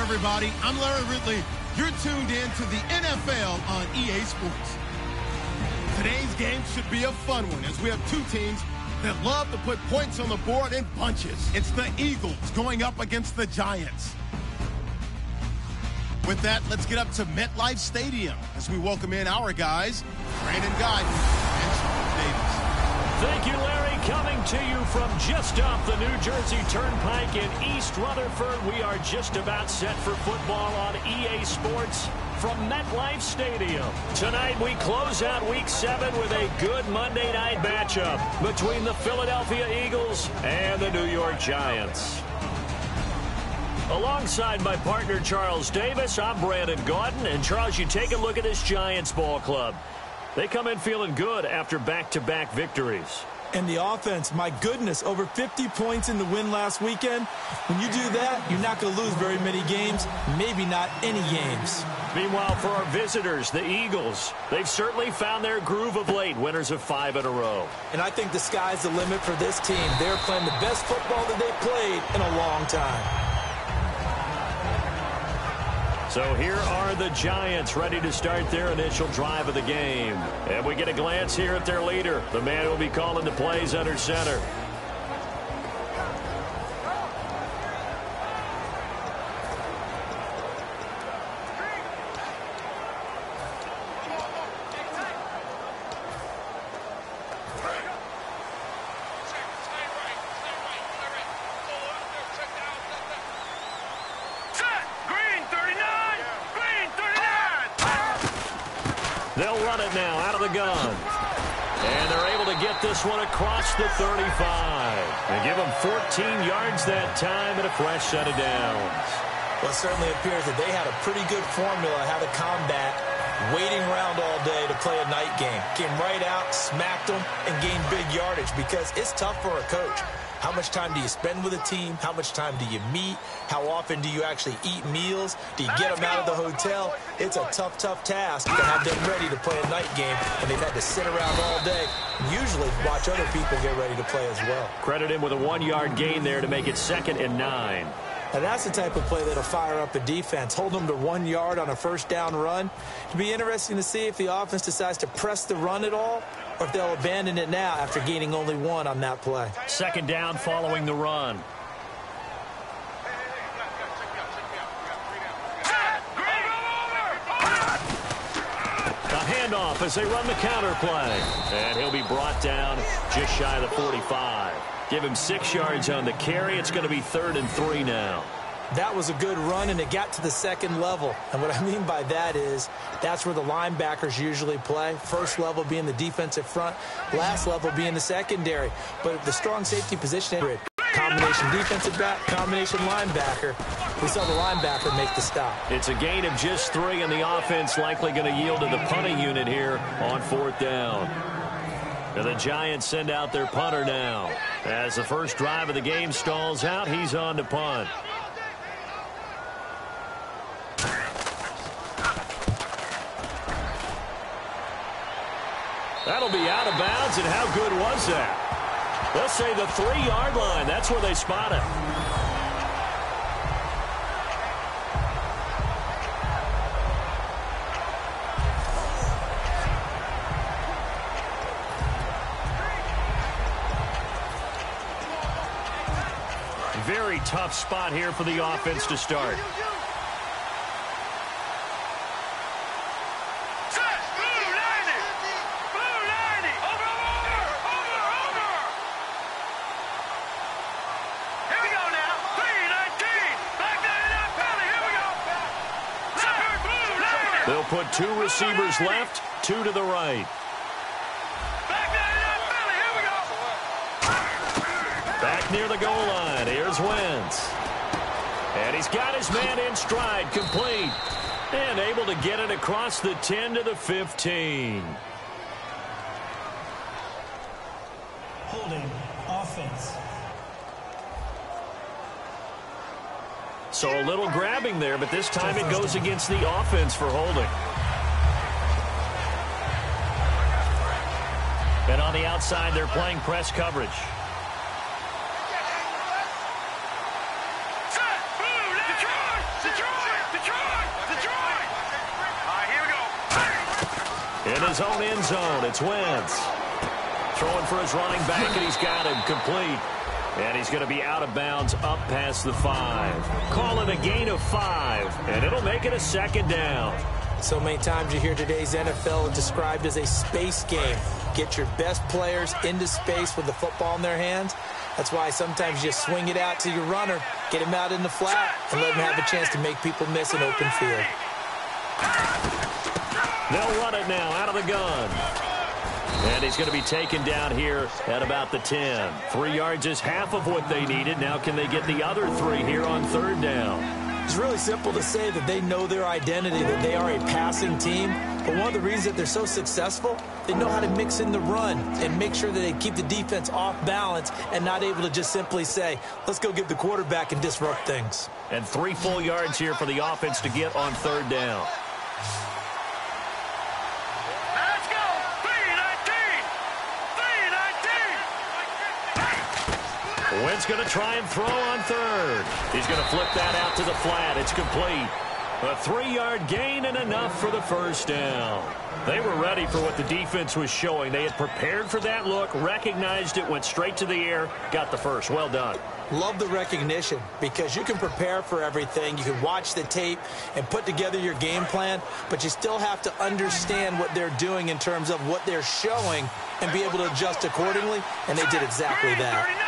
everybody. I'm Larry Ridley. You're tuned in to the NFL on EA Sports. Today's game should be a fun one as we have two teams that love to put points on the board in bunches. It's the Eagles going up against the Giants. With that, let's get up to MetLife Stadium as we welcome in our guys, Brandon Guy and Sean Davis. Thank you, Larry. Coming to you from just off the New Jersey Turnpike in East Rutherford. We are just about set for football on EA Sports from MetLife Stadium. Tonight, we close out Week 7 with a good Monday night matchup between the Philadelphia Eagles and the New York Giants. Alongside my partner, Charles Davis, I'm Brandon Gaudin. And, Charles, you take a look at this Giants ball club. They come in feeling good after back-to-back victories. And the offense, my goodness, over 50 points in the win last weekend. When you do that, you're not going to lose very many games, maybe not any games. Meanwhile, for our visitors, the Eagles, they've certainly found their groove of late, winners of 5 in a row. And I think the sky's the limit for this team. They're playing the best football that they've played in a long time. So here are the Giants ready to start their initial drive of the game. And we get a glance here at their leader, the man who will be calling the plays under center. They'll run it now out of the gun. And they're able to get this one across the 35. They give them 14 yards that time and a fresh set of downs. Well, it certainly appears that they had a pretty good formula how to combat waiting around all day to play a night game. Came right out, smacked them, and gained big yardage because it's tough for a coach. How much time do you spend with a team? How much time do you meet? How often do you actually eat meals? Do you get them out of the hotel? It's a tough, tough task to have them ready to play a night game when they've had to sit around all day and usually watch other people get ready to play as well. Credit him with a 1-yard gain there to make it 2nd and 9. And that's the type of play that'll fire up a defense. Hold them to 1 yard on a first down run. It'll be interesting to see if the offense decides to press the run at all or if they'll abandon it now after gaining only 1 on that play. 2nd down following the run. A handoff as they run the counter play. And he'll be brought down just shy of the 45. Give him 6 yards on the carry. It's going to be 3rd and 3 now. That was a good run, and it got to the 2nd level. And what I mean by that is that's where the linebackers usually play. First level being the defensive front, last level being the secondary. But the strong safety position, combination defensive back, combination linebacker. We saw the linebacker make the stop. It's a gain of just 3, and the offense likely going to yield to the punting unit here on 4th down. And the Giants send out their punter now. As the first drive of the game stalls out, he's on to punt. That'll be out of bounds, and how good was that? Let's say the 3-yard line. That's where they spot it. Very tough spot here for the offense to start. They'll put 2 receivers left, 2 to the right. Back near the goal line. Here's Wentz. And he's got his man in stride, complete. And able to get it across the 10 to the 15. Holding offense. So a little grabbing there, but this time it goes against the offense for holding. And on the outside, they're playing press coverage. In his own end zone, it's Wentz. Throwing for his running back, and he's got him complete. And he's going to be out of bounds up past the 5. Call it a gain of 5, and it'll make it a second down. So many times you hear today's NFL described as a space game. Get your best players into space with the football in their hands. That's why sometimes you swing it out to your runner, get him out in the flat, and let him have a chance to make people miss an open field. They'll run it now out of the gun. And he's going to be taken down here at about the 10. 3 yards is half of what they needed. Now can they get the other 3 here on third down? It's really simple to say that they know their identity, that they are a passing team. But one of the reasons that they're so successful, they know how to mix in the run and make sure that they keep the defense off balance and not able to just simply say, let's go get the quarterback and disrupt things. And 3 full yards here for the offense to get on third down. Wentz going to try and throw on third. He's going to flip that out to the flat. It's complete. A 3-yard gain and enough for the first down. They were ready for what the defense was showing. They had prepared for that look, recognized it, went straight to the air, got the first. Well done. Love the recognition because you can prepare for everything. You can watch the tape and put together your game plan, but you still have to understand what they're doing in terms of what they're showing and be able to adjust accordingly, and they did exactly that.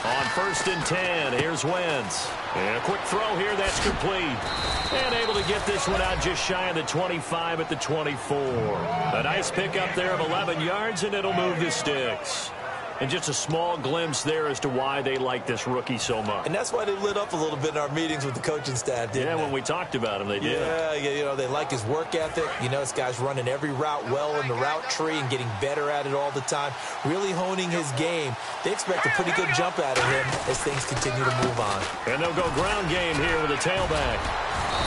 On 1st and 10, here's Wentz. And a quick throw here, that's complete. And able to get this one out just shy of the 25 at the 24. A nice pickup there of 11 yards, and it'll move the sticks. And just a small glimpse there as to why they like this rookie so much. And that's why they lit up a little bit in our meetings with the coaching staff, didn't they? Yeah, when we talked about him, they did. Yeah, you know, they like his work ethic. You know, this guy's running every route well in the route tree and getting better at it all the time, really honing his game. They expect a pretty good jump out of him as things continue to move on. And they'll go ground game here with a tailback.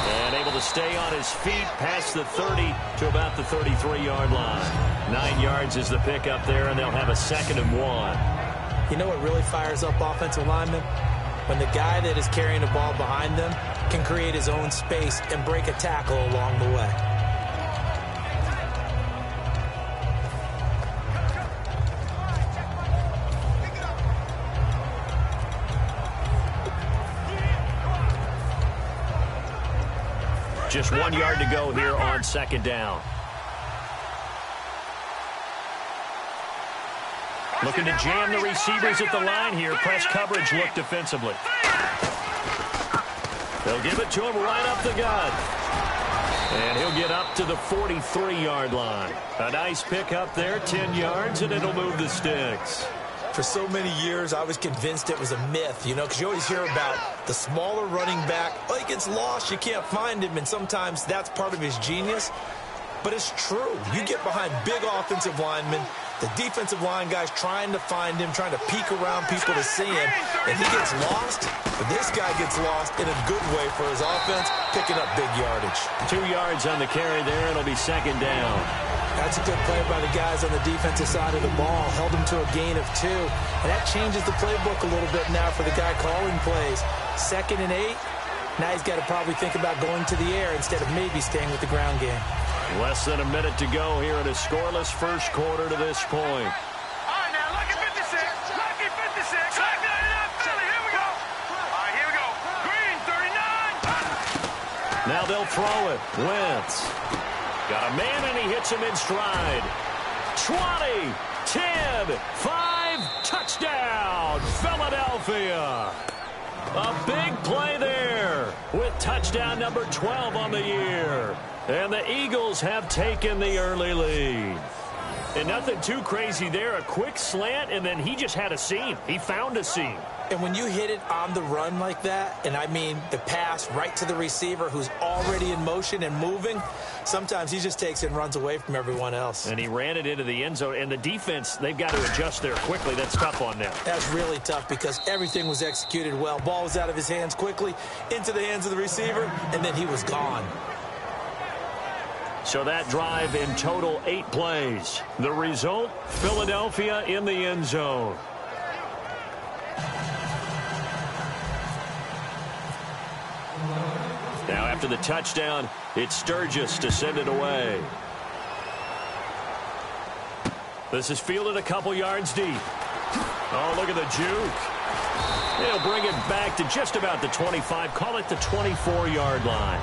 And able to stay on his feet past the 30 to about the 33-yard line. 9 yards is the pickup there, and they'll have a 2nd and 1. You know what really fires up offensive linemen? When the guy that is carrying the ball behind them can create his own space and break a tackle along the way. Just 1 yard to go here on 2nd down. Looking to jam the receivers at the line here. Press coverage look defensively. They'll give it to him right up the gut. And he'll get up to the 43-yard line. A nice pickup there, 10 yards, and it'll move the sticks. For so many years, I was convinced it was a myth, you know, because you always hear about the smaller running back. Oh, he gets lost, you can't find him, and sometimes that's part of his genius. But it's true. You get behind big offensive linemen, the defensive line guys trying to find him, trying to peek around people to see him, and he gets lost. But this guy gets lost in a good way for his offense, picking up big yardage. 2 yards on the carry there. It'll be 2nd down. That's a good play by the guys on the defensive side of the ball. Held him to a gain of 2. And that changes the playbook a little bit now for the guy calling plays. 2nd and 8. Now he's got to probably think about going to the air instead of maybe staying with the ground game. Less than a minute to go here in a scoreless first quarter to this point. All right, now, lucky 56. Lucky 56. Lucky 39, Philly. Here we go. All right, here we go. Green, 39. Now they'll throw it. Wentz. Got a man, and he hits him in stride. 20, 10, 5, touchdown, Philadelphia. A big play there with touchdown number 12 on the year. And the Eagles have taken the early lead. And nothing too crazy there. A quick slant, and then he just had a seam. He found a seam. And when you hit it on the run like that, and I mean the pass right to the receiver who's already in motion and moving, sometimes he just takes it and runs away from everyone else. And he ran it into the end zone. And the defense, they've got to adjust there quickly. That's tough on them. That's really tough because everything was executed well. Ball was out of his hands quickly, into the hands of the receiver, and then he was gone. So that drive in total 8 plays. The result, Philadelphia in the end zone. Now After the touchdown, it's Sturgis to send it away. This is fielded a couple yards deep. Oh, look at the juke. He'll bring it back to just about the 25. Call it the 24-yard line.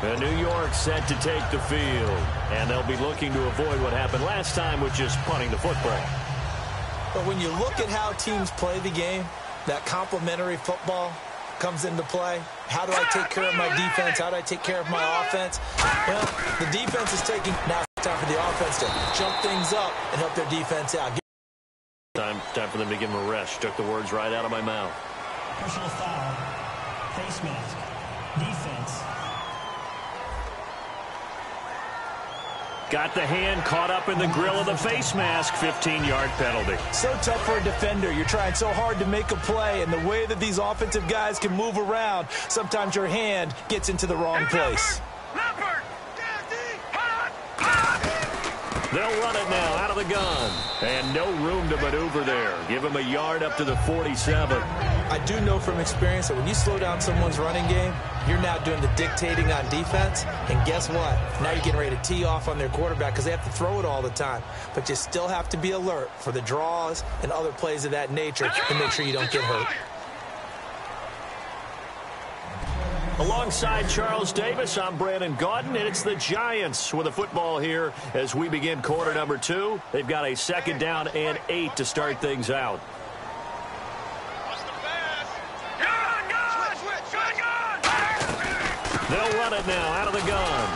And New York set to take the field. And they'll be looking to avoid what happened last time, which is punting the football. But when you look at how teams play the game, that complementary football comes into play. How do I take care of my defense? How do I take care of my offense? Well, the defense is taking... Now it's time for the offense to jump things up and help their defense out. Time for them to give them a rest. Took the words right out of my mouth. Personal foul. Face mask. Defense. Got the hand caught up in the grill of the face mask. 15-yard penalty. So tough for a defender. You're trying so hard to make a play, and the way that these offensive guys can move around, sometimes your hand gets into the wrong place. They'll run it now out of the gun. And no room to maneuver there. Give him a yard up to the 47. I do know from experience that when you slow down someone's running game, you're now doing the dictating on defense. And guess what? Now you're getting ready to tee off on their quarterback because they have to throw it all the time. But you still have to be alert for the draws and other plays of that nature to make sure you don't get hurt. Alongside Charles Davis, I'm Brandon Gaudin, and it's the Giants with a football here as we begin quarter number 2. They've got a 2nd down and 8 to start things out. They'll run it now out of the gun.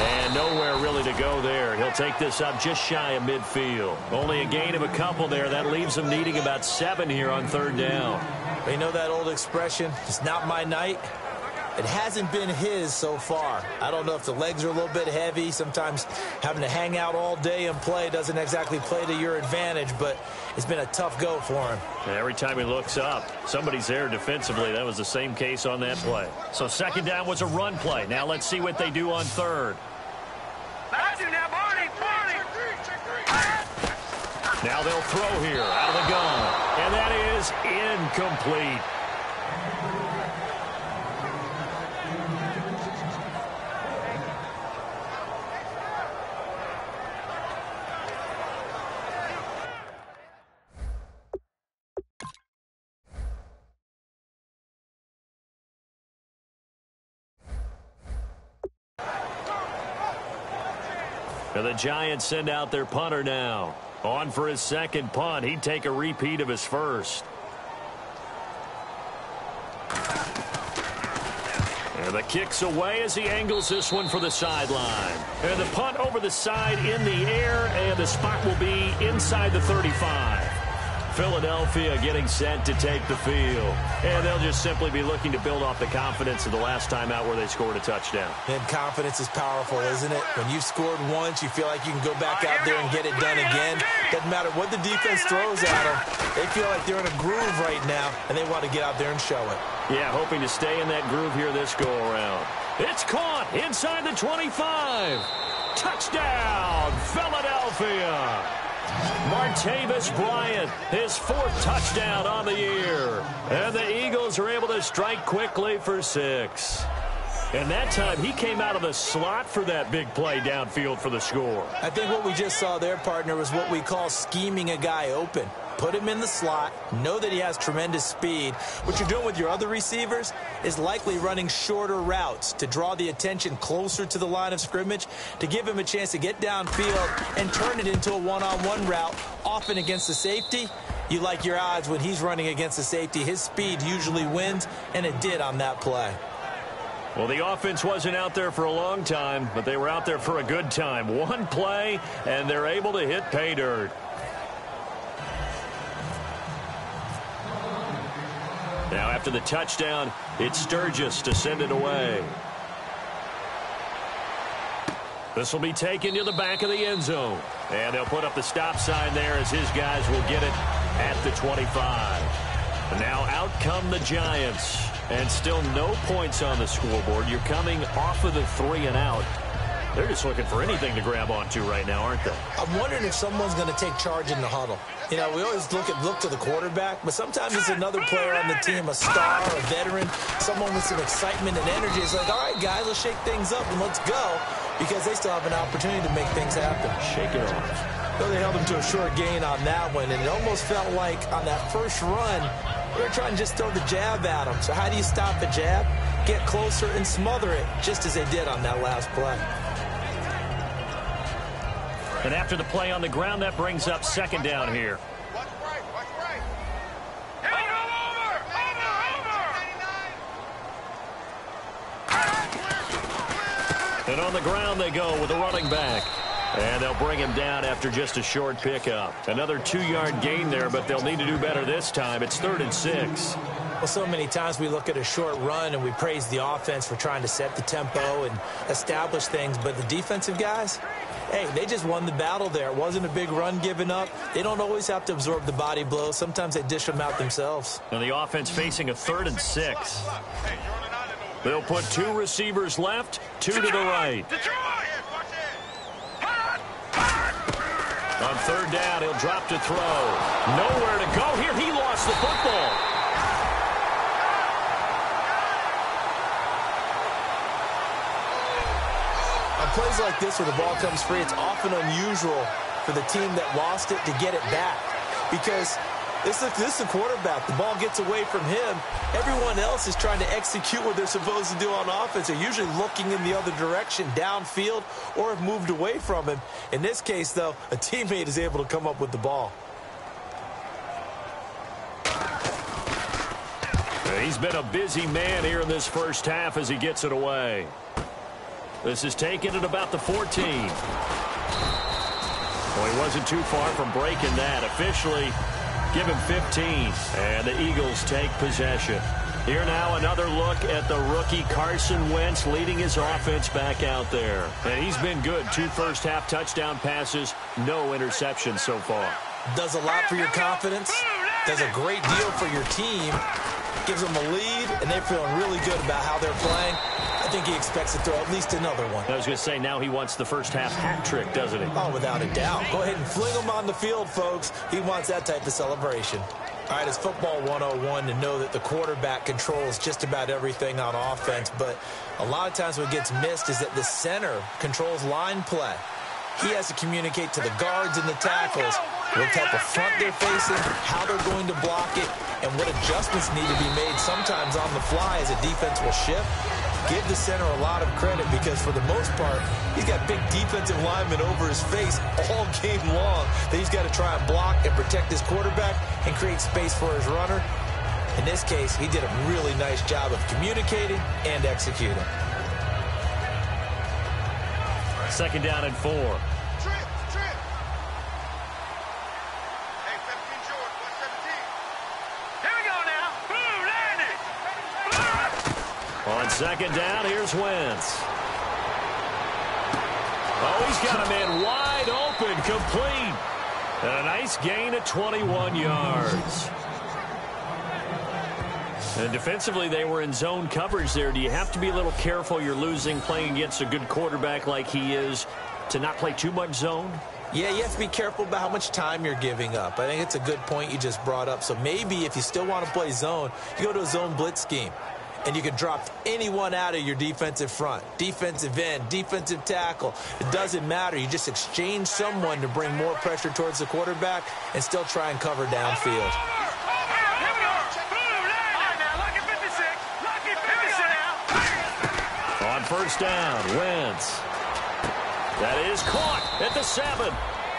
And nowhere really to go there. He'll take this up just shy of midfield. Only a gain of a couple there. That leaves him needing about 7 here on 3rd down. You know that old expression, it's not my night? It hasn't been his so far. I don't know if the legs are a little bit heavy. Sometimes having to hang out all day and play doesn't exactly play to your advantage, but it's been a tough go for him. And every time he looks up, somebody's there defensively. That was the same case on that play. So 2nd down was a run play. Now let's see what they do on 3rd. Now they'll throw here out of the gun. And that is incomplete. And the Giants send out their punter now. On for his 2nd punt. He'd take a repeat of his first. And the kick's away as he angles this one for the sideline. And the punt over the side in the air, and the spot will be inside the 35. Philadelphia getting set to take the field. And they'll just simply be looking to build off the confidence of the last time out where they scored a touchdown. And confidence is powerful, isn't it? When you've scored once, you feel like you can go back out there and get it done again. Doesn't matter what the defense throws at them. They feel like they're in a groove right now, and they want to get out there and show it. Yeah, hoping to stay in that groove here this go-around. It's caught inside the 25. Touchdown, Philadelphia. Martavis Bryant, his 4th touchdown on the year. And the Eagles are able to strike quickly for 6. And that time, he came out of the slot for that big play downfield for the score. I think what we just saw there, partner, was what we call scheming a guy open. Put him in the slot, know that he has tremendous speed. What you're doing with your other receivers is likely running shorter routes to draw the attention closer to the line of scrimmage, to give him a chance to get downfield and turn it into a one-on-one route, often against the safety. You like your odds when he's running against the safety. His speed usually wins, and it did on that play. Well, the offense wasn't out there for a long time, but they were out there for a good time. One play, and they're able to hit pay dirt. Now, after the touchdown, it's Sturgis to send it away. This will be taken to the back of the end zone. And they'll put up the stop sign there as his guys will get it at the 25. And now out come the Giants. And still no points on the scoreboard. You're coming off of the 3 and out. They're just looking for anything to grab onto right now, aren't they? I'm wondering if someone's going to take charge in the huddle. You know, we always look to the quarterback, but sometimes it's another player on the team, a star, a veteran, someone with some excitement and energy. It's like, all right, guys, let's shake things up and let's go, because they still have an opportunity to make things happen. Shake it off. Well, they held him to a short gain on that one, and it almost felt like on that first run, they were trying to just throw the jab at him. So how do you stop a jab? Get closer and smother it, just as they did on that last play. And after the play on the ground, that brings up second down here. Watch right, watch right. Here we go, over. And on the ground they go with a running back. And they'll bring him down after just a short pickup. Another 2-yard gain there, but they'll need to do better this time. It's 3rd and 6. Well, so many times we look at a short run and we praise the offense for trying to set the tempo and establish things, but the defensive guys, hey, they just won the battle there. It wasn't a big run given up. They don't always have to absorb the body blows. Sometimes they dish them out themselves. And the offense facing a 3rd and 6. They'll put 2 receivers left, 2 to the right. On 3rd down, he'll drop to throw. Nowhere to go here. He lost the football. On plays like this where the ball comes free, it's often unusual for the team that lost it to get it back, because this is a quarterback. The ball gets away from him. Everyone else is trying to execute what they're supposed to do on offense. They're usually looking in the other direction, downfield, or have moved away from him. In this case, though, a teammate is able to come up with the ball. He's been a busy man here in this first half as he gets it away. This is taken at about the 14. Well, he wasn't too far from breaking that. Officially, give him 15. And the Eagles take possession. Here now another look at the rookie Carson Wentz leading his offense back out there. And he's been good. 2 first-half touchdown passes, no interceptions so far. Does a lot for your confidence. Does a great deal for your team. Gives them a lead, and they're feeling really good about how they're playing. I think he expects to throw at least another one. I was going to say, now he wants the first-half hat trick, doesn't he? Oh, without a doubt. Go ahead and fling him on the field, folks. He wants that type of celebration. All right, it's football 101 to know that the quarterback controls just about everything on offense, but a lot of times what gets missed is that the center controls line play. He has to communicate to the guards and the tackles what type of front they're facing, how they're going to block it, and what adjustments need to be made sometimes on the fly as a defense will shift. Give the center a lot of credit because for the most part, he's got big defensive linemen over his face all game long that he's got to try and block and protect his quarterback and create space for his runner. In this case, he did a really nice job of communicating and executing. 2nd down and 4. On 2nd down, here's Wentz. Oh, he's got a man wide open, complete. And a nice gain of 21 yards. And defensively, they were in zone coverage there. Do you have to be a little careful? You're losing playing against a good quarterback like he is to not play too much zone? Yeah, you have to be careful about how much time you're giving up. I think it's a good point you just brought up. So maybe if you still want to play zone, you go to a zone blitz scheme. And you can drop anyone out of your defensive front, defensive end, defensive tackle. It doesn't matter. You just exchange someone to bring more pressure towards the quarterback and still try and cover downfield. On 1st down, Wentz. That is caught at the 7.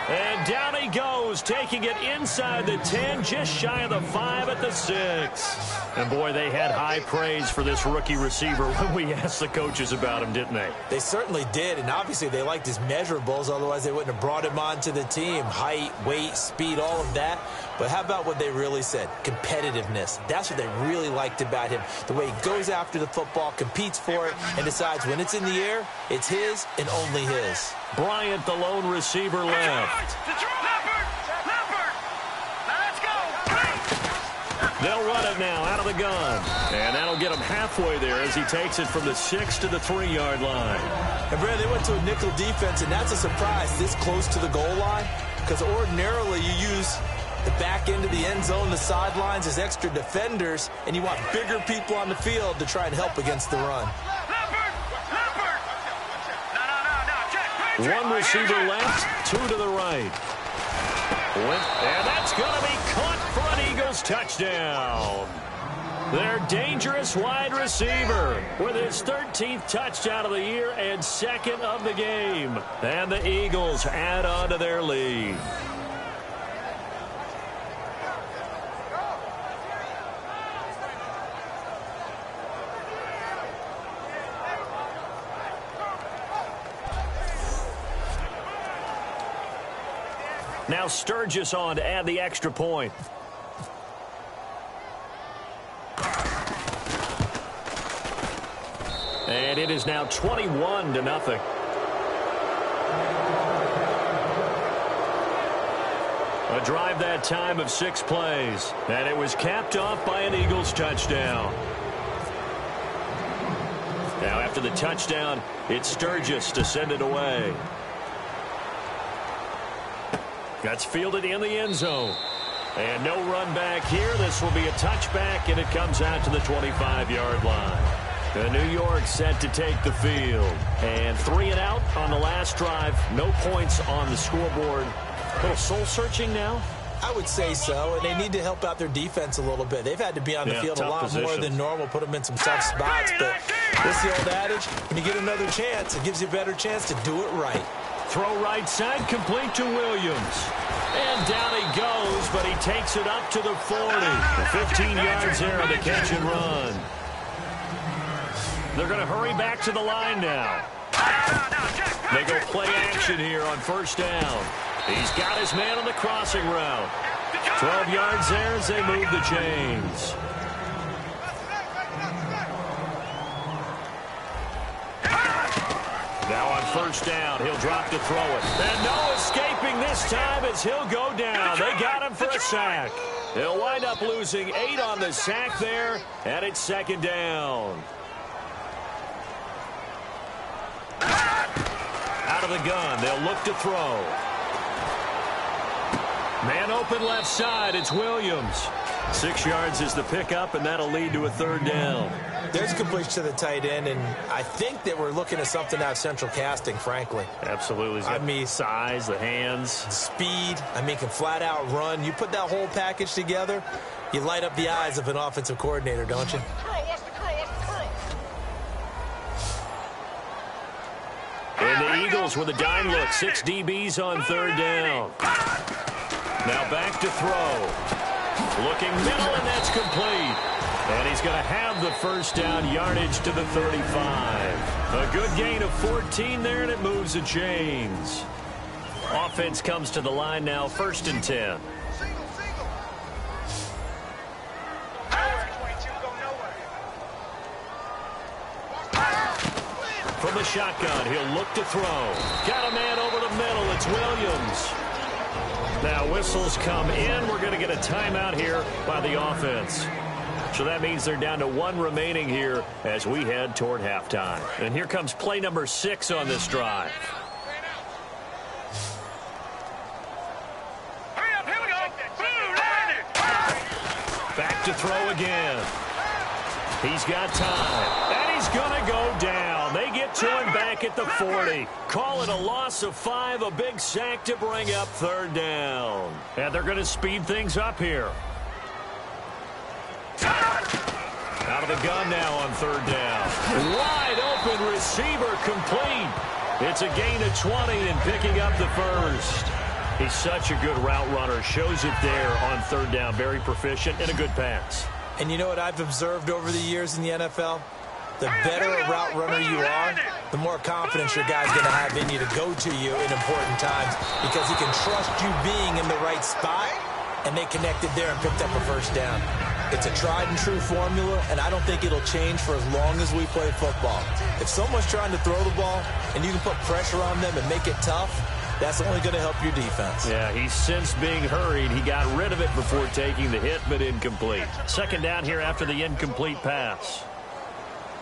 And down he goes, taking it inside the 10, just shy of the 5 at the 6. And, boy, they had high praise for this rookie receiver when we asked the coaches about him, didn't they? They certainly did, and obviously they liked his measurables, otherwise they wouldn't have brought him onto the team. Height, weight, speed, all of that. But how about what they really said? Competitiveness. That's what they really liked about him. The way he goes after the football, competes for it, and decides when it's in the air, it's his and only his. Bryant, the lone receiver, left. They'll run it now out of the gun. And that'll get him halfway there as he takes it from the 6 to the 3-yard line. And, Brad, they went to a nickel defense, and that's a surprise this close to the goal line, because ordinarily you use the back end of the end zone, the sidelines as extra defenders, and you want bigger people on the field to try and help against the run. One receiver left, 2 to the right. And that's going to be caught for an Eagles touchdown. Their dangerous wide receiver with his 13th touchdown of the year and 2nd of the game. And the Eagles add on to their lead. Now Sturgis on to add the extra point. And it is now 21-0. A drive that time of 6 plays. And it was capped off by an Eagles touchdown. Now after the touchdown, it's Sturgis to send it away. That's fielded in the end zone. And no run back here. This will be a touchback, and it comes out to the 25-yard line. The New York set to take the field. And 3 and out on the last drive. No points on the scoreboard. A little soul-searching now? I would say so, and they need to help out their defense a little bit. They've had to be on the field a lot more than normal, put them in some tough spots. But this is the old adage, when you get another chance, it gives you a better chance to do it right. Throw right side, complete to Williams. And down he goes, but he takes it up to the 40. 15 yards there on the catch and run. They're going to hurry back to the line now. They go play action here on first down. He's got his man on the crossing route. 12 yards there as they move the chains. Now on first down, he'll drop to throw it. And no escaping this time as he'll go down. They got him for a sack. They'll wind up losing 8 on the sack there, and it's 2nd down. Out of the gun, they'll look to throw. Man open left side, it's Williams. 6 yards is the pickup, and that'll lead to a 3rd down. There's a completion to the tight end, and I think that we're looking at something out of central casting, frankly. Absolutely. I mean, size, the hands. Speed. I mean, can flat out run. You put that whole package together, you light up the eyes of an offensive coordinator, don't you? And the Eagles with a dime look. 6 DBs on 3rd down. Now back to throw. Looking middle, and that's complete. And he's going to have the first down, yardage to the 35. A good gain of 14 there, and it moves the chains. Offense comes to the line now, 1st and 10. From the shotgun, he'll look to throw. Got a man over the middle. It's Williams. Now whistles come in. We're going to get a timeout here by the offense. So that means they're down to 1 remaining here as we head toward halftime. And here comes play number 6 on this drive. Back to throw again. He's got time. And he's going to go down. They get to him back at the 40. Call it a loss of 5, a big sack to bring up 3rd down. And they're going to speed things up here. Out of the gun now on 3rd down. Wide open receiver complete. It's a gain of 20 and picking up the 1st. He's such a good route runner. Shows it there on 3rd down. Very proficient and a good pass. And you know what I've observed over the years in the NFL? The better a route runner you are, the more confidence your guy's going to have in you to go to you in important times because he can trust you being in the right spot, and they connected there and picked up a 1st down. It's a tried-and-true formula, and I don't think it'll change for as long as we play football. If someone's trying to throw the ball and you can put pressure on them and make it tough, That's only going to help your defense. Yeah, he's since being hurried. He got rid of it before taking the hit, but incomplete. Second down here after the incomplete pass.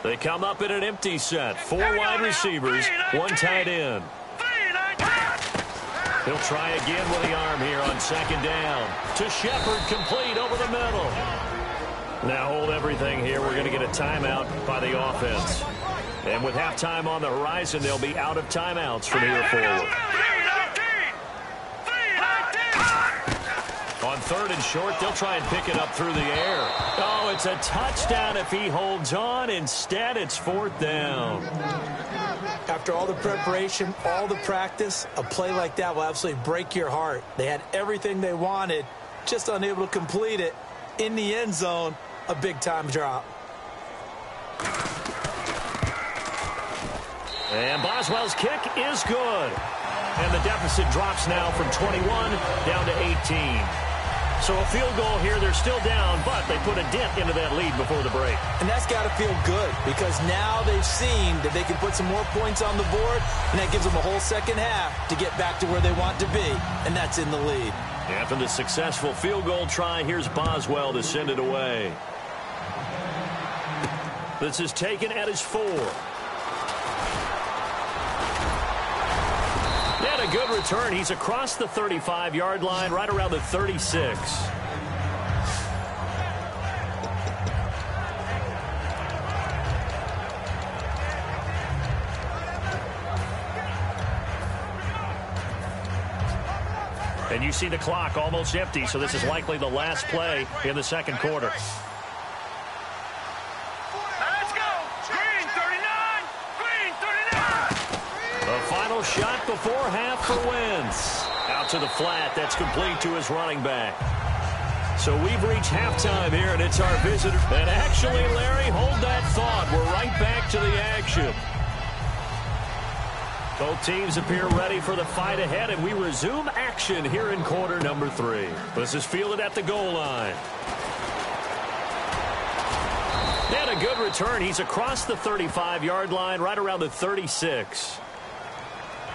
They come up in an empty set. 4 wide receivers, 1 tight end. He'll try again with the arm here on second down. To Shepard, complete over the middle. Now hold everything here. We're going to get a timeout by the offense. And with halftime on the horizon, they'll be out of timeouts from here forward. On third and short, they'll try and pick it up through the air. Oh, it's a touchdown if he holds on. Instead, it's 4th down. After all the preparation, all the practice, a play like that will absolutely break your heart. They had everything they wanted, just unable to complete it. In the end zone, a big-time drop. And Boswell's kick is good. And the deficit drops now from 21 down to 18. So a field goal here, they're still down, but they put a dent into that lead before the break. And that's got to feel good because now they've seen that they can put some more points on the board, and that gives them a whole second half to get back to where they want to be, and that's in the lead. After the successful field goal try, here's Boswell to send it away. This is taken at his 4. And a good return. He's across the 35-yard line, right around the 36. And you see the clock almost empty, so this is likely the last play in the second quarter. Let's go. Green 39. Green 39. The final shot before half for Wentz. Out to the flat. That's complete to his running back. So we've reached halftime here, and it's our visitor. And actually, Larry, hold that thought. We're right back to the action. Both teams appear ready for the fight ahead, and we resume action here in quarter number 3. This is fielded at the goal line. And a good return. He's across the 35-yard line, right around the 36.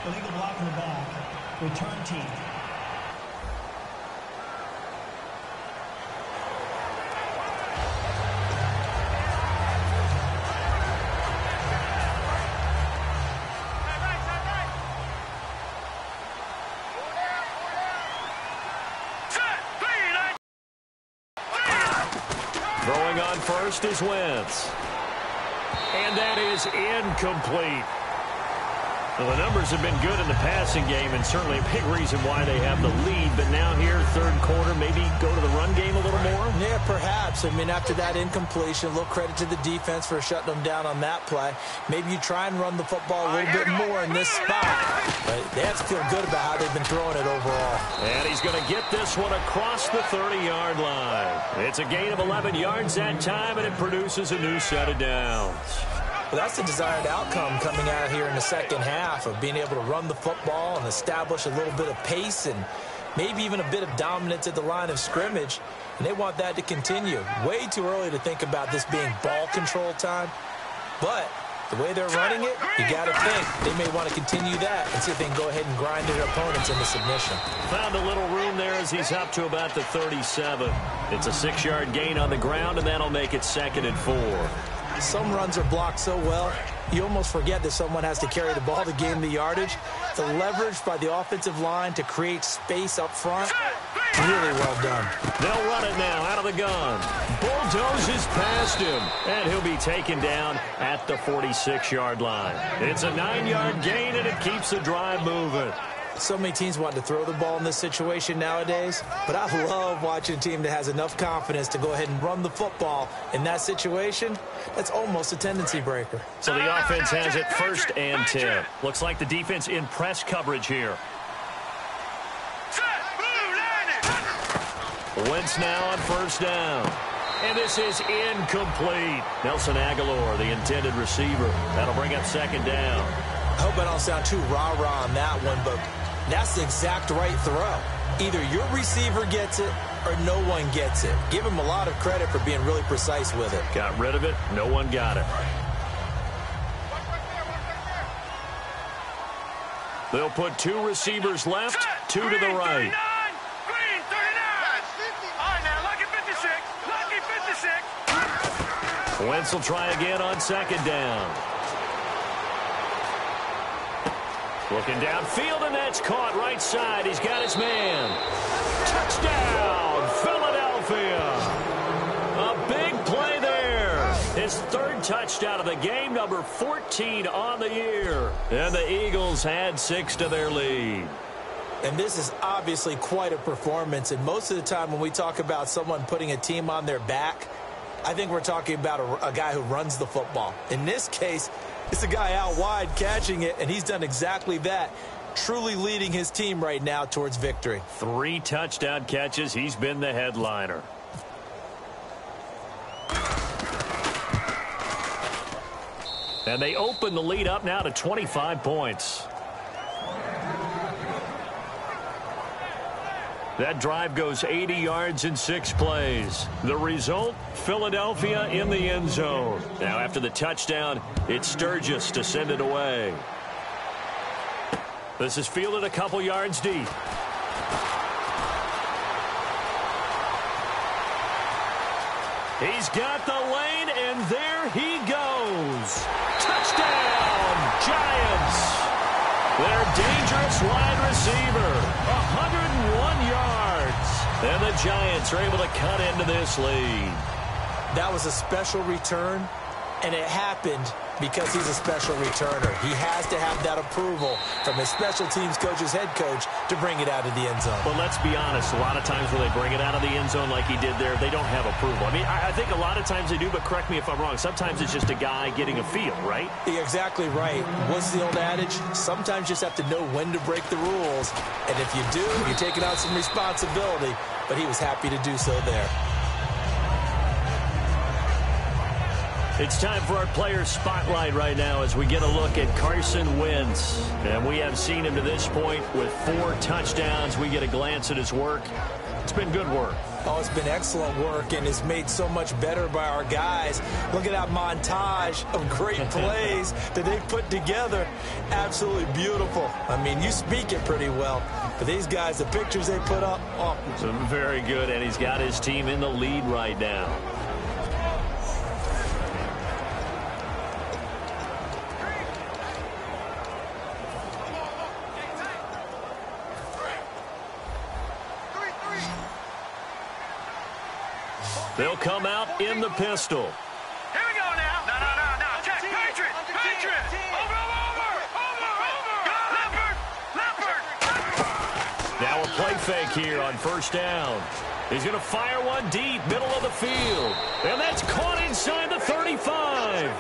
Illegal block in the back. Return team. Throwing on first is Wentz. And that is incomplete. Well, the numbers have been good in the passing game, and certainly a big reason why they have the lead. But now here, third quarter, maybe go to the run game a little more? Yeah, perhaps. I mean, after that incompletion, a little credit to the defense for shutting them down on that play. Maybe you try and run the football a little bit more in this spot. But they have to feel good about how they've been throwing it overall. And he's going to get this one across the 30-yard line. It's a gain of 11 yards that time, and it produces a new set of downs. Well, that's the desired outcome coming out here in the second half of being able to run the football and establish a little bit of pace and maybe even a bit of dominance at the line of scrimmage. And they want that to continue. Way too early to think about this being ball control time. But the way they're running it, you got to think they may want to continue that and see if they can go ahead and grind their opponents into submission. Found a little room there as he's up to about the 37. It's a 6-yard gain on the ground, and that'll make it 2nd and 4. Some runs are blocked so well, you almost forget that someone has to carry the ball to gain the yardage. The leverage by the offensive line to create space up front, really well done. They'll run it now out of the gun. Bulldozes past him, and he'll be taken down at the 46-yard line. It's a 9-yard gain, and it keeps the drive moving. So many teams want to throw the ball in this situation nowadays, but I love watching a team that has enough confidence to go ahead and run the football in that situation. That's almost a tendency breaker. So the offense has it 1st and 10. Looks like the defense in press coverage here. Wentz now on 1st down. And this is incomplete. Nelson Aguilar, the intended receiver. That'll bring up 2nd down. I hope I don't sound too rah-rah on that one, but that's the exact right throw. Either your receiver gets it or no one gets it. Give him a lot of credit for being really precise with it. Got rid of it. No one got it. They'll put 2 receivers left, 2 to the right. Green, 39. All right, now, lucky 56. Lucky 56. Wentz will try again on 2nd down. Looking downfield, and that's caught right side. He's got his man. Touchdown, Philadelphia. A big play there. His 3rd touchdown of the game, number 14 on the year. And the Eagles add 6 to their lead. And this is obviously quite a performance. And most of the time when we talk about someone putting a team on their back, I think we're talking about a guy who runs the football. In this case, it's a guy out wide catching it, and he's done exactly that, truly leading his team right now towards victory. 3 touchdown catches. He's been the headliner. And they open the lead up now to 25 points. That drive goes 80 yards in 6 plays. The result, Philadelphia in the end zone. Now after the touchdown, it's Sturgis to send it away. This is fielded a couple yards deep. He's got the lane, and there he goes. Touchdown, Giants. Their dangerous wide receiver, 101 yards. And the Giants are able to cut into this lead. That was a special return, and it happened because he's a special returner. He has to have that approval from his special teams coach's head coach to bring it out of the end zone. But let's be honest, a lot of times when they bring it out of the end zone like he did there, they don't have approval. I mean, I think a lot of times they do, but correct me if I'm wrong. Sometimes it's just a guy getting a feel, right? You're exactly right. What's the old adage? Sometimes you just have to know when to break the rules. And if you do, you're taking on some responsibility. But he was happy to do so there. It's time for our player spotlight right now as we get a look at Carson Wentz. And we have seen him to this point with 4 touchdowns. We get a glance at his work. It's been good work. Oh, it's been excellent work, and it's made so much better by our guys. Look at that montage of great plays that they put together. Absolutely beautiful. I mean, you speak it pretty well. But these guys, the pictures they put up, oh. So very good, and he's got his team in the lead right now. They'll come out in the pistol. Here we go now. No. Check. Patriot. Over. Leopard. Now a play fake here on 1st down. He's going to fire one deep, middle of the field. And that's caught inside the 35.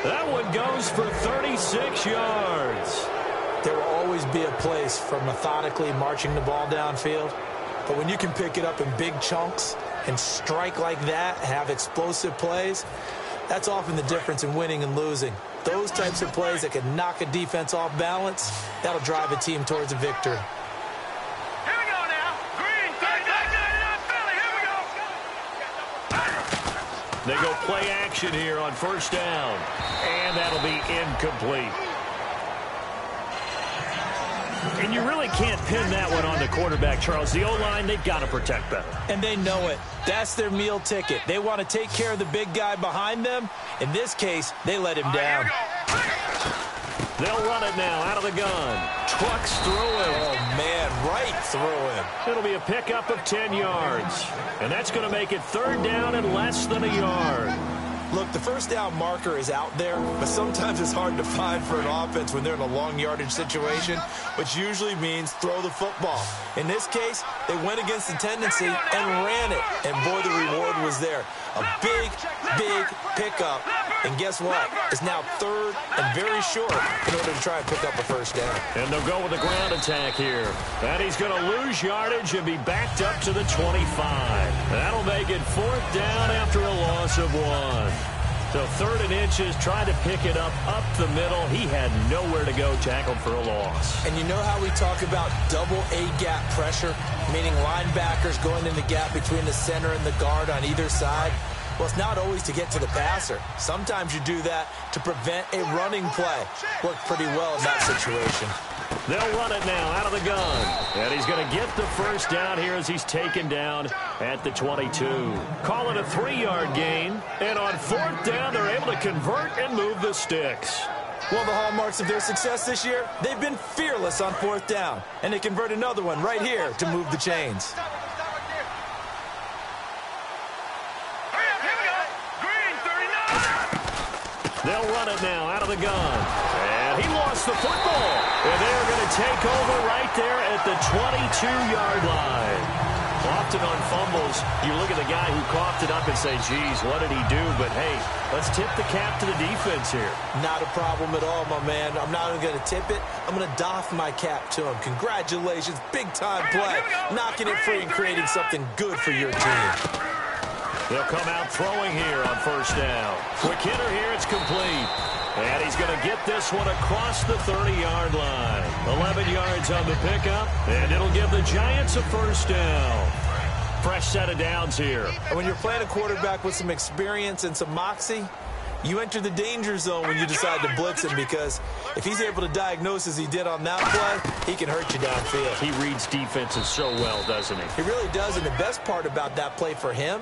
That one goes for 36 yards. There will always be a place for methodically marching the ball downfield. But when you can pick it up in big chunks and strike like that, have explosive plays, that's often the difference in winning and losing. Those types of plays that can knock a defense off balance, that'll drive a team towards a victory. Here we go now. Green, 39, Philly. Here we go. They go play action here on 1st down. And that'll be incomplete. And you really can't pin that one on the quarterback, Charles. The O-line, they've got to protect better. And they know it. That's their meal ticket. They want to take care of the big guy behind them. In this case, they let him down. They'll run it now out of the gun. Trucks through him. Oh, man, right through him. It'll be a pickup of 10 yards. And that's going to make it 3rd down and less than a yard. Look, the 1st down marker is out there, but sometimes it's hard to find for an offense when they're in a long yardage situation, which usually means throw the football. In this case, they went against the tendency and ran it, and boy, the reward was there. A big pickup, and guess what? It's now 3rd and very short in order to try and pick up a 1st down. And they'll go with the ground attack here. And he's going to lose yardage and be backed up to the 25. That'll make it 4th down after a loss of 1. So 3rd and inches, trying to pick it up the middle. He had nowhere to go, tackled for a loss. And you know how we talk about double A-gap pressure, meaning linebackers going in the gap between the center and the guard on either side? Well, it's not always to get to the passer. Sometimes you do that to prevent a running play. Worked pretty well in that situation. They'll run it now out of the gun. And he's going to get the first down here as he's taken down at the 22. Call it a 3-yard gain. And on 4th down, they're able to convert and move the sticks. One of the hallmarks of their success this year, they've been fearless on 4th down. And they convert another one right here to move the chains. They'll run it now out of the gun. And he lost the football. And they're going to take over right there at the 22-yard line. Often on fumbles, you look at the guy who coughed it up and say, geez, what did he do? But, hey, let's tip the cap to the defense here. Not a problem at all, my man. I'm not even going to tip it. I'm going to doff my cap to him. Congratulations. Big-time play. Knocking it free and creating something good for your team. They'll come out throwing here on 1st down. Quick hitter here. It's complete. And he's going to get this one across the 30-yard line. 11 yards on the pickup, and it'll give the Giants a 1st down. Fresh set of downs here. When you're playing a quarterback with some experience and some moxie, you enter the danger zone when you decide to blitz him, because if he's able to diagnose as he did on that play, he can hurt you downfield. He reads defenses so well, doesn't he? He really does, and the best part about that play for him,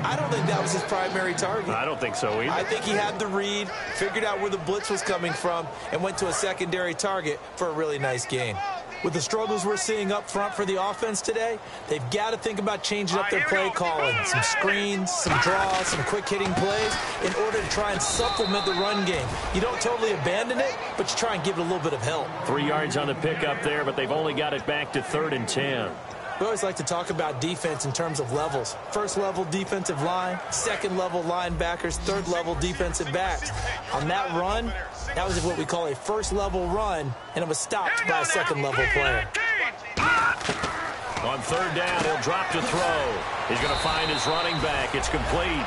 I don't think that was his primary target. I don't think so either. I think he had the read, figured out where the blitz was coming from, and went to a secondary target for a really nice gain. With the struggles we're seeing up front for the offense today, they've got to think about changing up their play calling. Some screens, some draws, some quick-hitting plays in order to try and supplement the run game. You don't totally abandon it, but you try and give it a little bit of help. 3 yards on the pickup there, but they've only got it back to 3rd and 10. We always like to talk about defense in terms of levels. 1st level defensive line, 2nd level linebackers, 3rd level defensive backs. On that run, that was what we call a 1st level run, and it was stopped by a 2nd level player. On 3rd down, he'll drop to throw. He's going to find his running back. It's complete.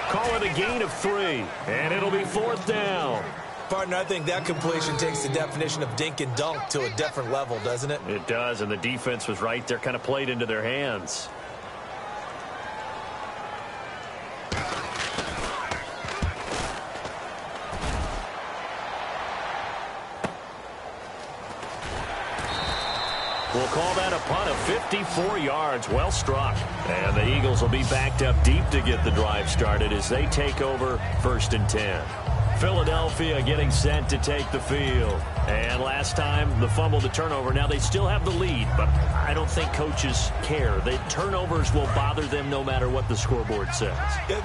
Call it a gain of 3, and it'll be 4th down. Partner, I think that completion takes the definition of dink and dunk to a different level, doesn't it? It does, and the defense was right there, kind of played into their hands. We'll call that a punt of 54 yards. Well struck. And the Eagles will be backed up deep to get the drive started as they take over 1st and 10. Philadelphia getting set to take the field. And last time, the fumble, the turnover. Now they still have the lead, but I don't think coaches care. The turnovers will bother them no matter what the scoreboard says.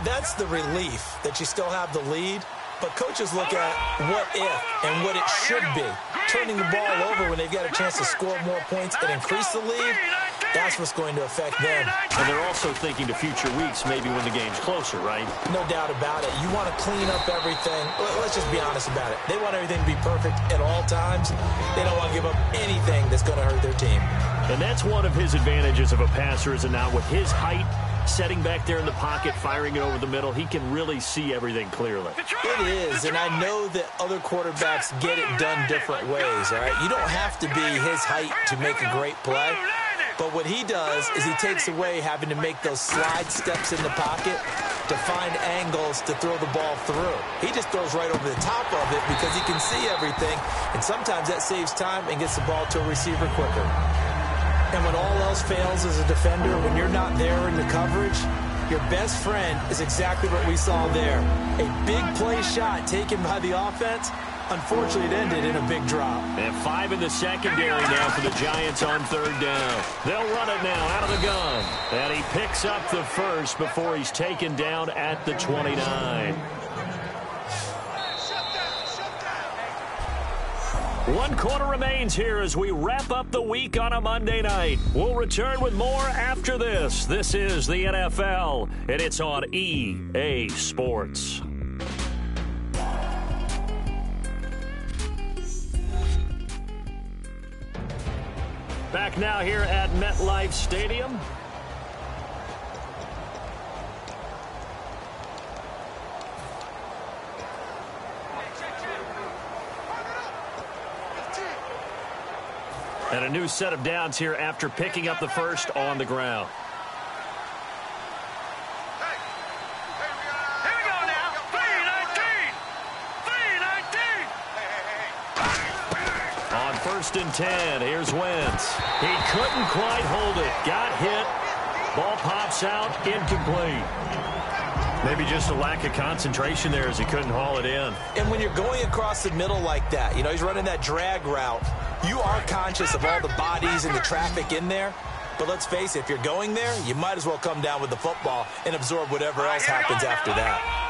That's the relief, that you still have the lead. But coaches look at what if and what it should be. Turning the ball over when they've got a chance to score more points and increase the lead, that's what's going to affect them. And they're also thinking to future weeks, maybe when the game's closer, right? No doubt about it. You want to clean up everything. Let's just be honest about it. They want everything to be perfect at all times. They don't want to give up anything that's going to hurt their team. And that's one of his advantages of a passer, is that now with his height, setting back there in the pocket, firing it over the middle, he can really see everything clearly. It is, and I know that other quarterbacks get it done different ways, all right? You don't have to be his height to make a great play. But what he does is he takes away having to make those slide steps in the pocket to find angles to throw the ball through. He just throws right over the top of it because he can see everything, and sometimes that saves time and gets the ball to a receiver quicker. And when all else fails as a defender, when you're not there in the coverage, your best friend is exactly what we saw there. A big play shot taken by the offense. Unfortunately, it ended in a big drop. And 5 in the secondary now for the Giants on 3rd down. They'll run it now out of the gun. And he picks up the first before he's taken down at the 29. 1 quarter remains here as we wrap up the week on a Monday night. We'll return with more after this. This is the NFL, and it's on EA Sports. Back now here at MetLife Stadium. And a new set of downs here after picking up the first on the ground. Here we go now. 3-19. 3-19. On first and 10. Here's Wentz. He couldn't quite hold it. Got hit. Ball pops out. Incomplete. Maybe just a lack of concentration there as he couldn't haul it in. And when you're going across the middle like that, you know, he's running that drag route, you are conscious of all the bodies and the traffic in there. But let's face it, if you're going there, you might as well come down with the football and absorb whatever else happens after that.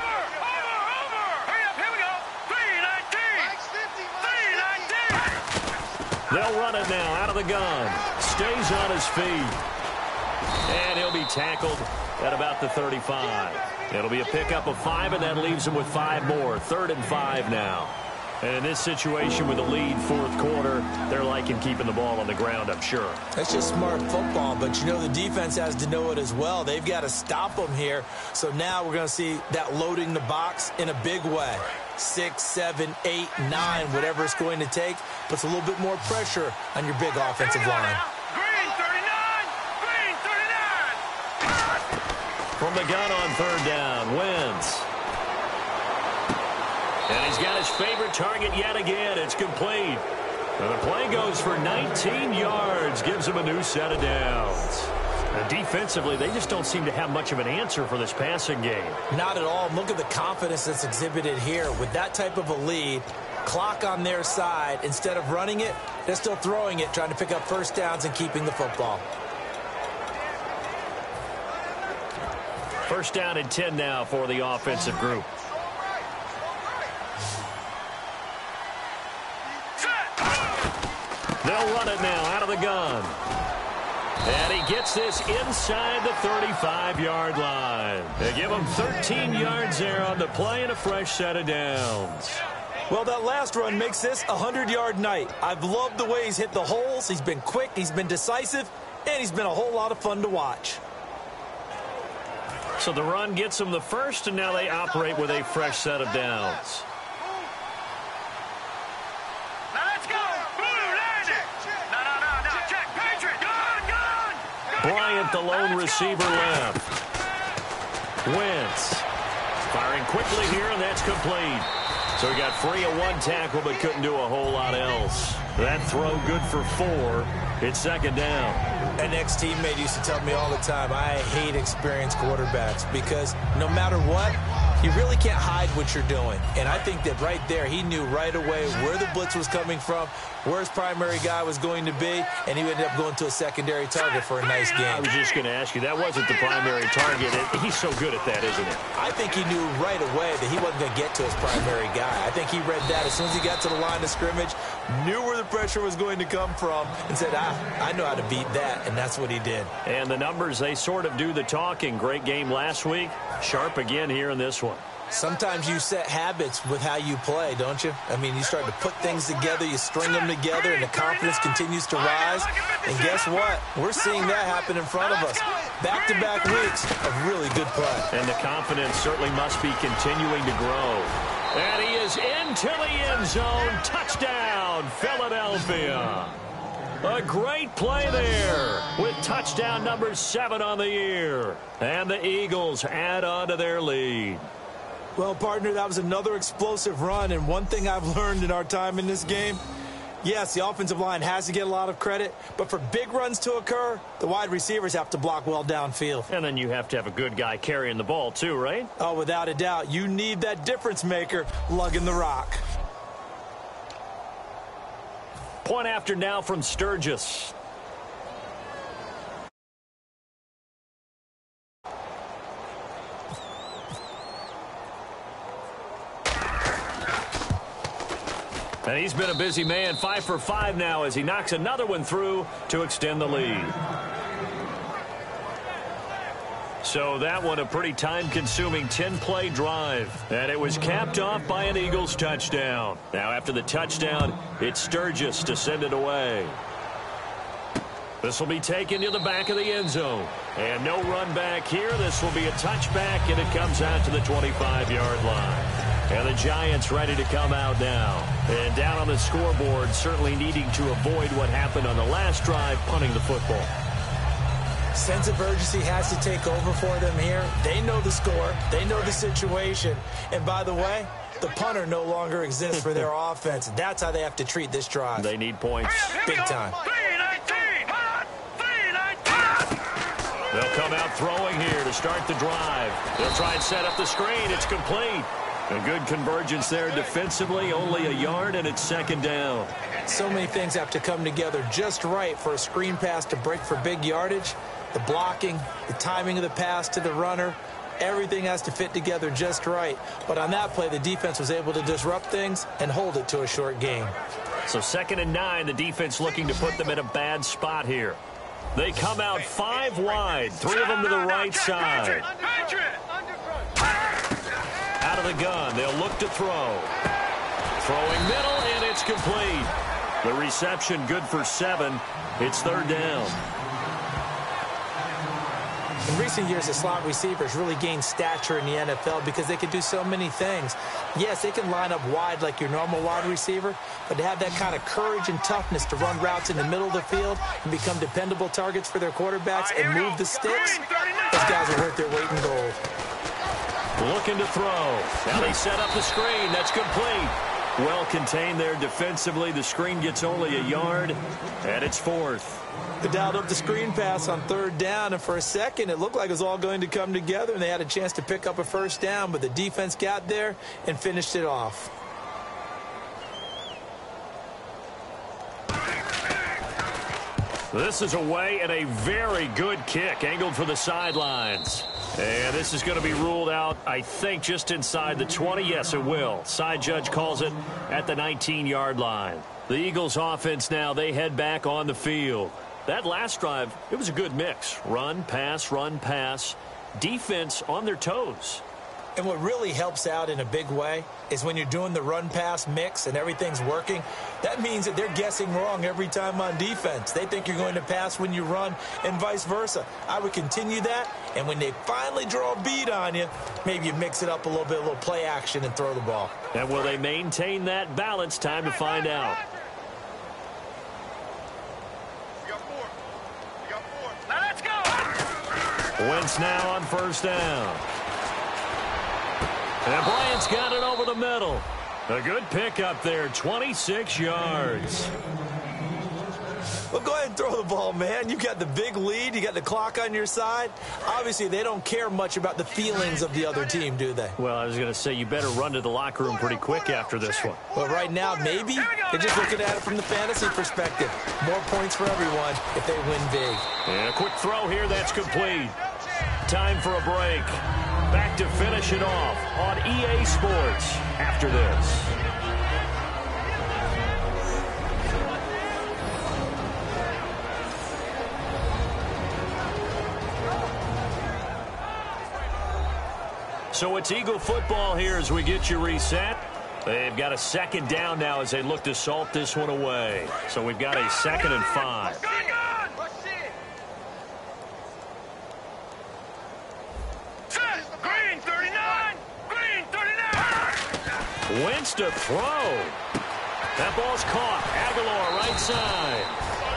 They'll run it now out of the gun. Stays on his feet. And he'll be tackled at about the 35. It'll be a pickup of 5, and that leaves him with 5 more. 3rd and 5 now. And in this situation with a lead, 4th quarter, they're liking keeping the ball on the ground, I'm sure. That's just smart football, but you know the defense has to know it as well. They've got to stop them here. So now we're going to see that loading the box in a big way. 6, 7, 8, 9, whatever it's going to take, puts a little bit more pressure on your big offensive line. Green 39! Green 39! From the gun on 3rd down, Wentz. And he's got his favorite target yet again. It's complete. And the play goes for 19 yards. Gives him a new set of downs. And defensively, they just don't seem to have much of an answer for this passing game. Not at all. Look at the confidence that's exhibited here. With that type of a lead, clock on their side, instead of running it, they're still throwing it, trying to pick up first downs and keeping the football. 1st down and 10 now for the offensive group. They'll run it now out of the gun. And he gets this inside the 35-yard line. They give him 13 yards there on the play and a fresh set of downs. Well, that last run makes this a 100-yard night. I've loved the way he's hit the holes. He's been quick, he's been decisive, and he's been a whole lot of fun to watch. So the run gets them the first, and now they operate with a fresh set of downs. Bryant, the lone receiver left. Wentz firing quickly here, and that's complete. So he got free of 1 tackle, but couldn't do a whole lot else. That throw good for 4. It's 2nd down. An ex-teammate used to tell me all the time, I hate experienced quarterbacks because no matter what, you really can't hide what you're doing. And I think that right there, he knew right away where the blitz was coming from, where his primary guy was going to be, and he ended up going to a secondary target for a nice game. I was just going to ask you, that wasn't the primary target. He's so good at that, isn't he? I think he knew right away that he wasn't going to get to his primary guy. I think he read that as soon as he got to the line of scrimmage, knew where the pressure was going to come from, and said, I know how to beat that, and that's what he did. And the numbers, they sort of do the talking. Great game last week. Sharp again here in this one. Sometimes you set habits with how you play, don't you? I mean, you start to put things together, you string them together, and the confidence continues to rise. And guess what? We're seeing that happen in front of us. Back-to-back weeks of really good play. And the confidence certainly must be continuing to grow. And he is into the end zone. Touchdown, Philadelphia. A great play there with touchdown number 7 on the year. And the Eagles add on to their lead. Well, partner, that was another explosive run, and one thing I've learned in our time in this game, yes, the offensive line has to get a lot of credit, but for big runs to occur, the wide receivers have to block well downfield. And then you have to have a good guy carrying the ball too, right? Oh, without a doubt. You need that difference maker lugging the rock. Point after now from Sturgis. And he's been a busy man, 5 for 5 now as he knocks another one through to extend the lead. So that one a pretty time-consuming 10-play drive. And it was capped off by an Eagles touchdown. Now after the touchdown, it's Sturgis to send it away. This will be taken to the back of the end zone. And no run back here. This will be a touchback, and it comes out to the 25-yard line. And the Giants ready to come out now. And down on the scoreboard, certainly needing to avoid what happened on the last drive, punting the football. Sense of urgency has to take over for them here. They know the score. They know the situation. And by the way, The punter no longer exists for their offense. That's how they have to treat this drive. They need points. Big time. They'll come out throwing here to start the drive. They'll try and set up the screen. It's complete. A good convergence there defensively. Only a yard, and it's second down. So many things have to come together just right for a screen pass to break for big yardage. The blocking, the timing of the pass to the runner, everything has to fit together just right. But on that play, the defense was able to disrupt things and hold it to a short gain. So 2nd and 9, the defense looking to put them in a bad spot here. They come out 5 wide, 3 of them to the right side. Out of the gun, they'll look to throw. Throwing middle, and it's complete. The reception good for 7. It's 3rd down. In recent years, the slot receivers really gained stature in the NFL because they can do so many things. Yes, they can line up wide like your normal wide receiver, but to have that kind of courage and toughness to run routes in the middle of the field and become dependable targets for their quarterbacks and move the sticks, those guys are worth their weight in gold. Looking to throw. Now they set up the screen. That's complete. Well contained there defensively. The screen gets only a yard, and it's 4th. They dialed up the screen pass on 3rd down, and for a second it looked like it was all going to come together, and they had a chance to pick up a 1st down, but the defense got there and finished it off. This is away, and a very good kick angled for the sidelines. And this is going to be ruled out, I think, just inside the 20. Yes, it will. Side judge calls it at the 19-yard line. The Eagles offense now, they head back on the field. That last drive, it was a good mix. Run, pass, defense on their toes. And what really helps out in a big way is when you're doing the run-pass mix and everything's working, that means that they're guessing wrong every time on defense. They think you're going to pass when you run and vice versa. I would continue that, and when they finally draw a beat on you, maybe you mix it up a little bit, a little play action, and throw the ball. And will they maintain that balance? Time to find out. Now let's go. Wentz now on 1st down. And Bryant's got it over the middle. A good pickup there, 26 yards. Well, go ahead and throw the ball, man. You got the big lead. You got the clock on your side. Obviously, they don't care much about the feelings of the other team, do they? Well, I was going to say, you better run to the locker room pretty quick after this one. Well, right now, maybe they're just looking at it from the fantasy perspective. More points for everyone if they win big. And a quick throw here, that's complete. Time for a break. Back to finish it off on EA Sports after this. So it's Eagle football here as we get you reset. They've got a 2nd down now as they look to salt this one away. So we've got a 2nd and 5. Green 39! Green 39! Wentz to throw. That ball's caught. Aguilar right side.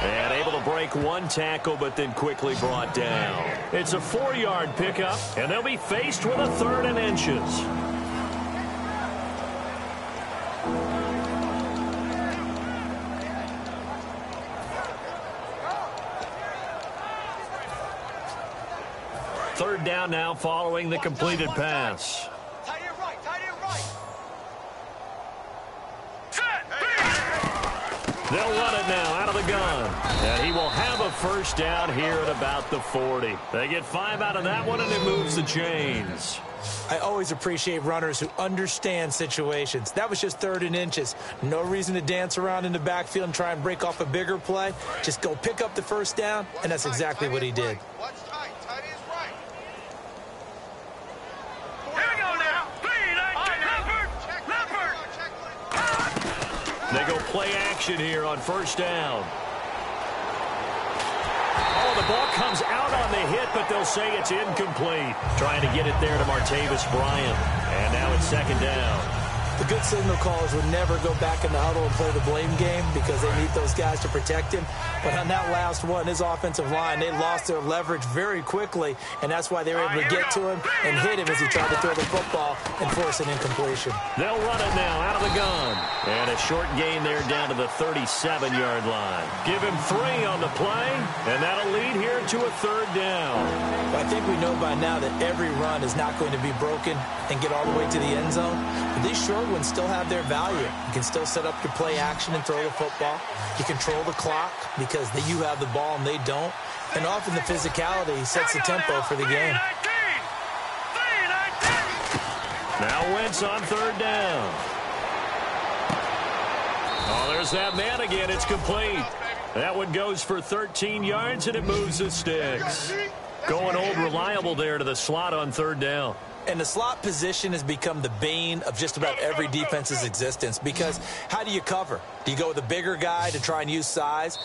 And able to break one tackle, but then quickly brought down. It's a 4-yard pickup, and they'll be faced with a 3rd and inches. Third down now following the completed pass. Tight end right, tight end right. They'll run it now out of the gun. And he will have a 1st down here at about the 40. They get 5 out of that one, and it moves the chains. I always appreciate runners who understand situations. That was just 3rd and inches. No reason to dance around in the backfield and try and break off a bigger play. Just go pick up the 1st down, and that's exactly what he did. Watch tight, tight is right. Here we go now. Leopard. They go play action here on 1st down. Oh, the ball comes out on the hit, but they'll say it's incomplete. Trying to get it there to Martavis Bryant. And now it's 2nd down. The good signal callers would never go back in the huddle and play the blame game because they need those guys to protect him. But on that last one, his offensive line, they lost their leverage very quickly, and that's why they were able to get to him and hit him as he tried to throw the football and force an incompletion. They'll run it now out of the gun. And a short gain there down to the 37-yard line. Give him 3 on the play, and that'll lead here to a 3rd down. I think we know by now that every run is not going to be broken and get all the way to the end zone. But these short ones still have their value. You can still set up your play action and throw the football. You control the clock because you have the ball and they don't. And often the physicality sets the tempo for the game. Now Wentz on 3rd down. Oh, there's that man again. It's complete. That one goes for 13 yards, and it moves the sticks. Going old reliable there to the slot on 3rd down. And the slot position has become the bane of just about every defense's existence because how do you cover? Do you go with a bigger guy to try and use size?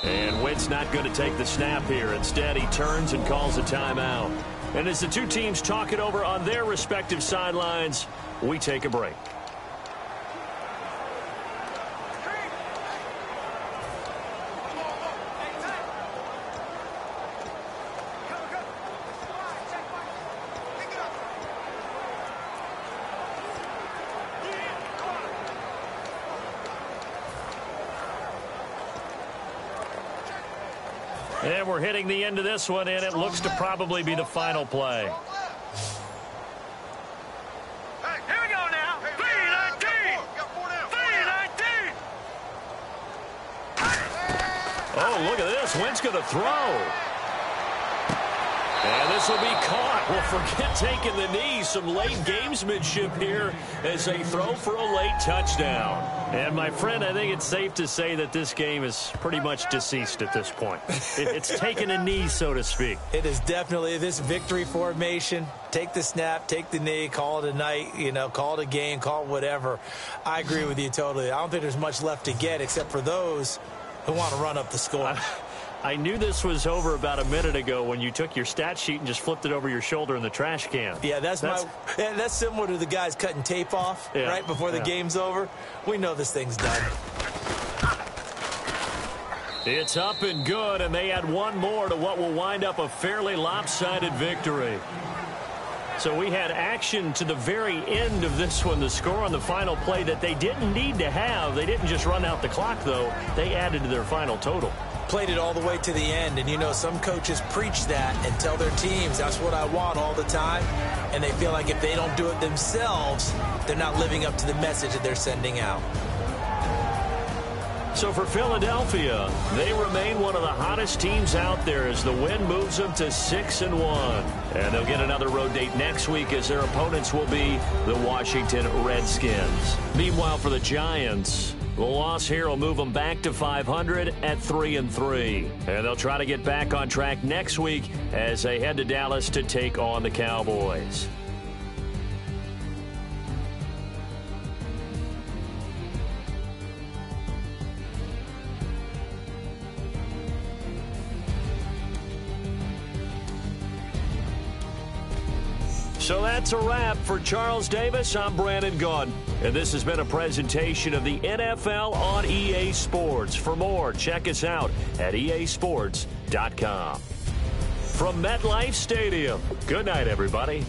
And Wentz not going to take the snap here. Instead, he turns and calls a timeout. And as the two teams talk it over on their respective sidelines, we take a break. And we're hitting the end of this one, and it looks to probably be the final play. Hey, here we go now. 3-19. 3-19. Oh, look at this. Wentz going to throw. And this will be caught. Well, forget taking the knee. Some late gamesmanship here as they throw for a late touchdown. And, my friend, I think it's safe to say that this game is pretty much deceased at this point. It's taken a knee, so to speak. It is definitely this victory formation. Take the snap, take the knee, call it a night, call it a game, call it whatever. I agree with you totally. I don't think there's much left to get except for those who want to run up the score. I knew this was over about a minute ago when you took your stat sheet and just flipped it over your shoulder in the trash can. Yeah, that's similar to the guys cutting tape off right before the game's over. We know this thing's done. It's up and good, and they add one more to what will wind up a fairly lopsided victory. So we had action to the very end of this one, the score on the final play that they didn't need to have. They didn't just run out the clock, though. They added to their final total. Played it all the way to the end, and some coaches preach that and tell their teams that's what I want all the time, and they feel like if they don't do it themselves, they're not living up to the message that they're sending out. So for Philadelphia, they remain one of the hottest teams out there as the win moves them to 6-1. And they'll get another road date next week as their opponents will be the Washington Redskins. Meanwhile, for the Giants, the loss here will move them back to 500 at 3-3. And they'll try to get back on track next week as they head to Dallas to take on the Cowboys. So that's a wrap. For Charles Davis, I'm Brandon Gaudin. And this has been a presentation of the NFL on EA Sports. For more, check us out at easports.com. From MetLife Stadium, good night, everybody.